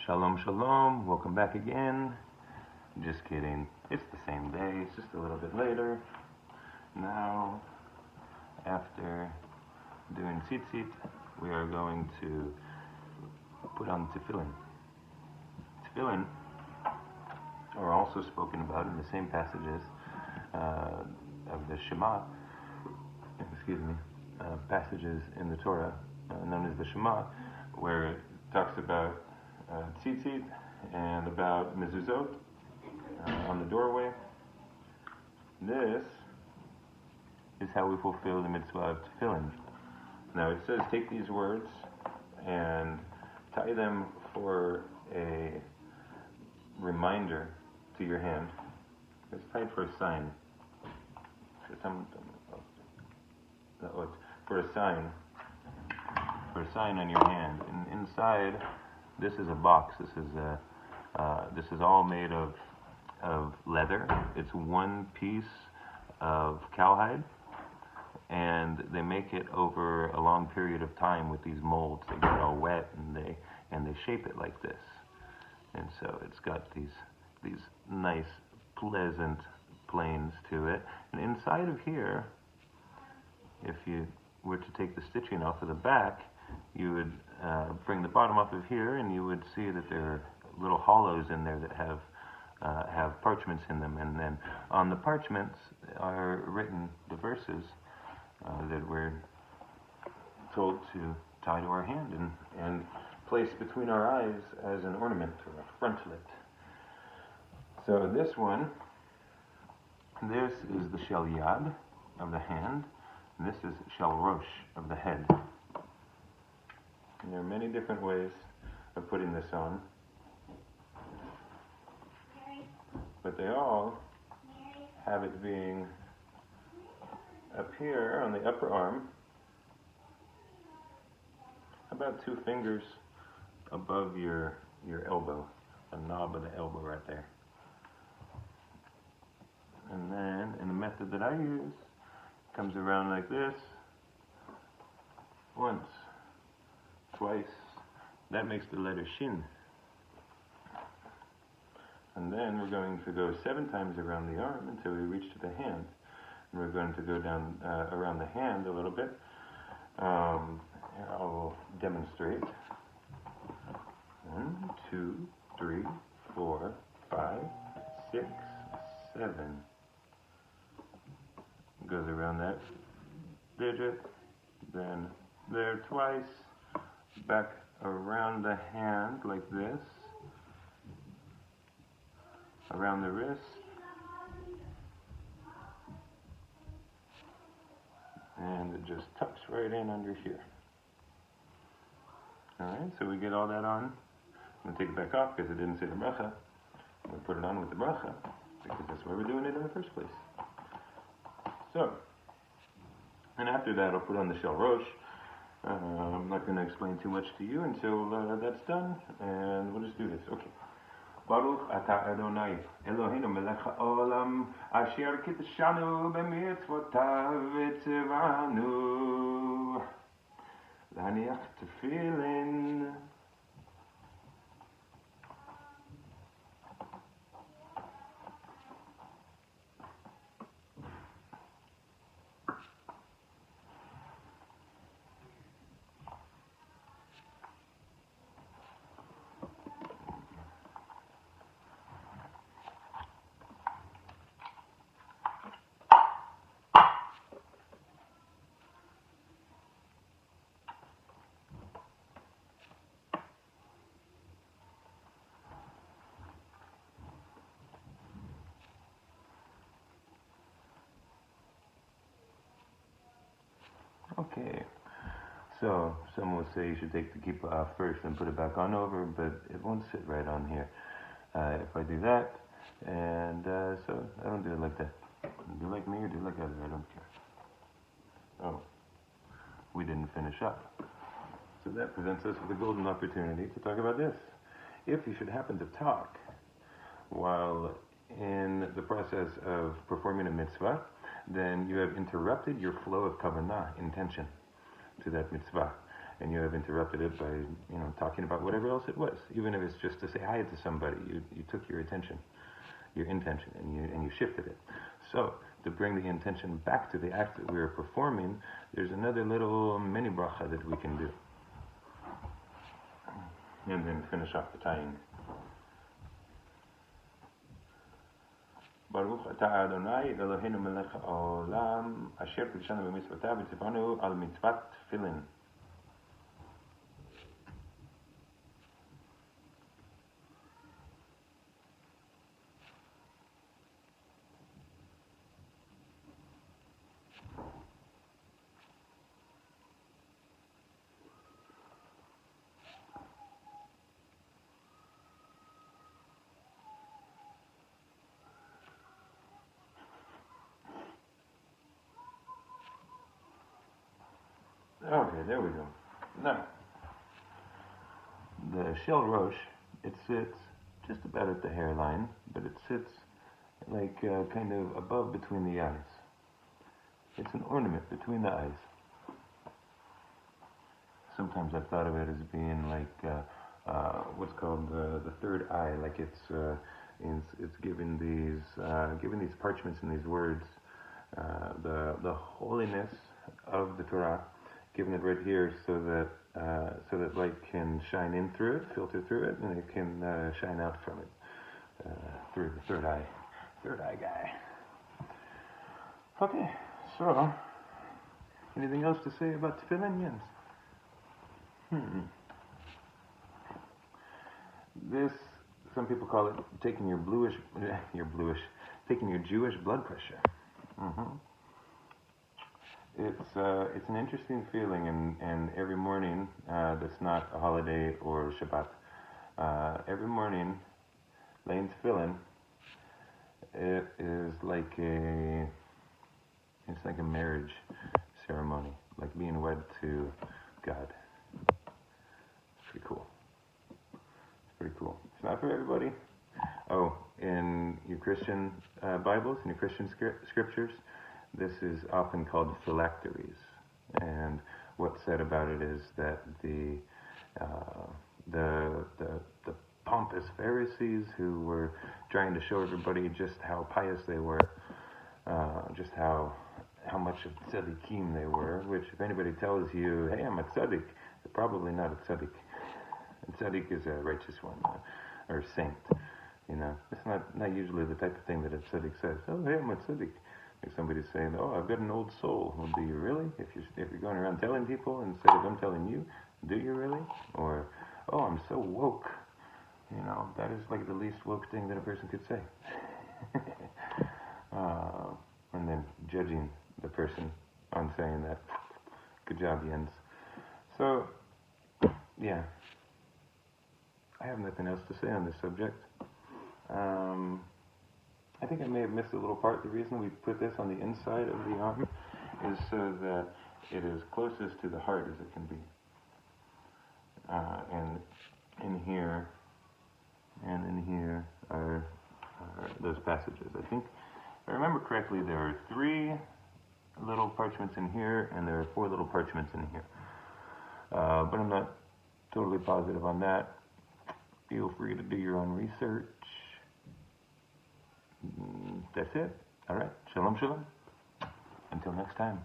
Shalom, shalom. Welcome back again. Just kidding. It's the same day. It's just a little bit later. Now, after doing tzitzit, we are going to put on tefillin. Tefillin are also spoken about in the same passages of the Shema. Passages in the Torah known as the Shema, where it talks about tzitzit and about mezuzot on the doorway. This is how we fulfill the mitzvah of tefillin. Now it says take these words and tie them for a reminder to your hand. It's tied for a sign. For a sign on your hand. And inside, this is a box. This is all made of leather. It's one piece of cowhide, and they make it over a long period of time with these molds. They get all wet and they shape it like this. And so it's got these nice, pleasant planes to it. And inside of here, if you were to take the stitching off of the back, you would bring the bottom off of here, and you would see that there are little hollows in there that have parchments in them. And then on the parchments are written the verses that we're told to tie to our hand and place between our eyes as an ornament or a frontlet. So this is the shel yad of the hand, and this is shel rosh of the head. And there are many different ways of putting this on, but they all have it being up here on the upper arm, about 2 fingers above your elbow, the knob of the elbow right there. And then, in the method that I use, it comes around like this, once, twice. That makes the letter shin. And then we're going to go 7 times around the arm until we reach to the hand. And we're going to go down around the hand a little bit. I will demonstrate. 1, 2, 3, 4, 5, 6, 7. Goes around that digit, then there twice, back around the hand like this, around the wrist, and it just tucks right in under here. Alright, so we get all that on. I'm going to take it back off because it didn't say the bracha. I'm going to put it on with the bracha because that's why we're doing it in the first place. So, and after that I'll put on the shel rosh. I'm not going to explain too much to you until that's done, and we'll just do this. Okay. Baruch atah Adonai Eloheinu melech haolam asher kitshanu b'mitzvotav v'tzivanu l'haniach tefillin. Okay, so some will say you should take the kippah off first and put it back on over, but it won't sit right on here if I do that, and so I don't do it like that. Do like me or do like other, I don't care. Oh, we didn't finish up. So that presents us with a golden opportunity to talk about this. If you should happen to talk while in the process of performing a mitzvah, then you have interrupted your flow of kavanah, intention, to that mitzvah. and you have interrupted it by, talking about whatever else it was, even if it's just to say hi to somebody. You took your intention, and you shifted it. So to bring the intention back to the act that we are performing, there's another little mini bracha that we can do, and then finish off the tying. Baruch atah Adonai Eloheinu melech haolam asher kidshanu b'mitzvotav v'tzivanu al mitzvat tefillin. Okay, there we go. Now, the shel rosh, it sits just about at the hairline, but it sits like kind of above between the eyes. It's an ornament between the eyes. Sometimes I've thought of it as being like what's called the third eye, like it's giving these parchments and these words the holiness of the Torah, giving it right here so that light can shine in through it, filter through it, and it can shine out from it through the third eye guy. Okay, so anything else to say about tefillin, Jens? This, some people call it taking your Jewish blood pressure. It's an interesting feeling, and every morning that's not a holiday or Shabbat, every morning laying tefillin, it is like a marriage ceremony, like being wed to God. It's pretty cool. It's not for everybody. Oh, in your Christian Bibles, in your Christian scriptures, this is often called phylacteries, and what's said about it is that the pompous Pharisees who were trying to show everybody just how pious they were, just how much of tzaddikim they were, which if anybody tells you, hey, I'm a tzaddik, they're probably not a tzaddik. A tzaddik is a righteous one, or saint. It's not usually the type of thing that a tzaddik says. Oh, hey, I'm a tzaddik. Like somebody's saying, oh, I've got an old soul. Well, do you really? If you're going around telling people instead of them telling you, do you really? Or, oh, I'm so woke. That is like the least woke thing that a person could say. And then judging the person on saying that. Good job, Jens. So, yeah. I have nothing else to say on this subject. I think I may have missed a little part. The reason we put this on the inside of the arm is so that it is closest to the heart as it can be. And in here are those passages. I think, if I remember correctly, there are 3 little parchments in here, and there are 4 little parchments in here. But I'm not totally positive on that. Feel free to do your own research. That's it. All right. Shalom, shalom. Until next time.